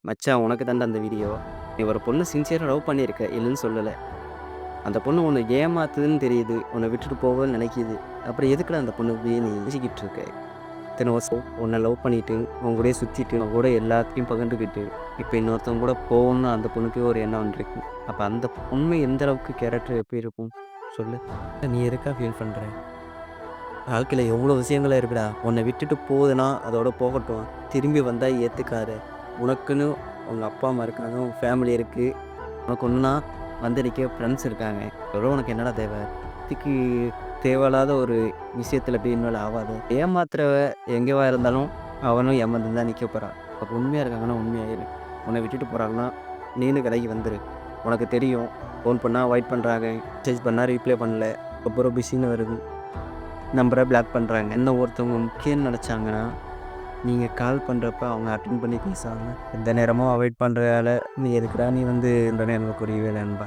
மச்சான் உனக்கு தான்டா அந்த வீடியோ. நீ ஒரு பொண்ணு சின்சியரா லவ் பண்ணியிருக்க. இல்லன்னு சொல்லல. அந்த பொண்ணு உன்ன ஏமாத்துதுன்னு தெரியுது. உன்ன விட்டுட்டு போகன்னு நினைக்கிது. அப்புறம் எதுக்குடா அந்த பொண்ண இப்படியே நீ பேசிக்கிட்டு இருக்க? இத்தன வருஷம் உன்ன லவ் பண்ணிட்டு, உன் கூடயே சுத்திட்டு, உன் கூட எல்லாத்தையும் பகிர்ந்துக்கிட்டு, இப்ப இன்னொருத்தவங்க கூட போகணும்னு அந்த பொண்ணுக்கே ஒரு எண்ணம் வந்திருக்கு. அப்ப அந்த உண்மை எந்த அளவுக்கு கேரக்டர் எப்படி இருக்கும்? சொல்லு. நீ எதுக்காக ஃபீல் பண்ற? வாழ்க்கையில எவ்வளோ விஷயங்களே இருக்குடா. உன்ன விட்டுட்டு போகுதுன்னா, அதோட போகட்டும். திரும்பி வந்தா ஏத்துக்காத. உனக்குன்னு உங்க அப்பா, அம்மா இருக்காங்க. உன் ஃபேமிலி இருக்கு. உனக்கு ஒண்ணுனா வந்து நிக்க ஃப்ரெண்ட்ஸ் இருக்காங்க. இதோட உனக்கு என்னடா தேவை? இதுக்கு தேவையில்லாத ஒரு விஷயத்துல போய் இன்வால்வ் ஆவாத. ஏமாத்துறவ எங்கேவா இருந்தாலும் அவனும் ஏமாந்து தான் நிக்க போறான். அப்ப உண்மையா இருக்காங்கன்னா உண்மையா இரு. உன்னை விட்டுட்டு போறாங்கன்னா, நீனும் விலகி வந்துரு. உனக்கு தெரியும். ஃபோன் பண்ணா அவாய்ட் பண்றாங்க. மெசேஜ் பண்ணா ரீப்ளை பண்ணல. அப்புறம் பிஸின்னு வருது. நம்பர பிளாக் பண்றாங்க. என்ன ஒருத்தவங்க முக்கியம்னு நெனச்சாங்கன்னா, நீங்க கால் பண்றப்ப அவங்க அட்டெண்ட் பண்ணி பேசாம, எந்த நேரமும் அவாய்ட் பண்றதால, நீ எதுக்குடா நீ வந்து இந்த நேரம் புரியவே இல்ல நண்பா.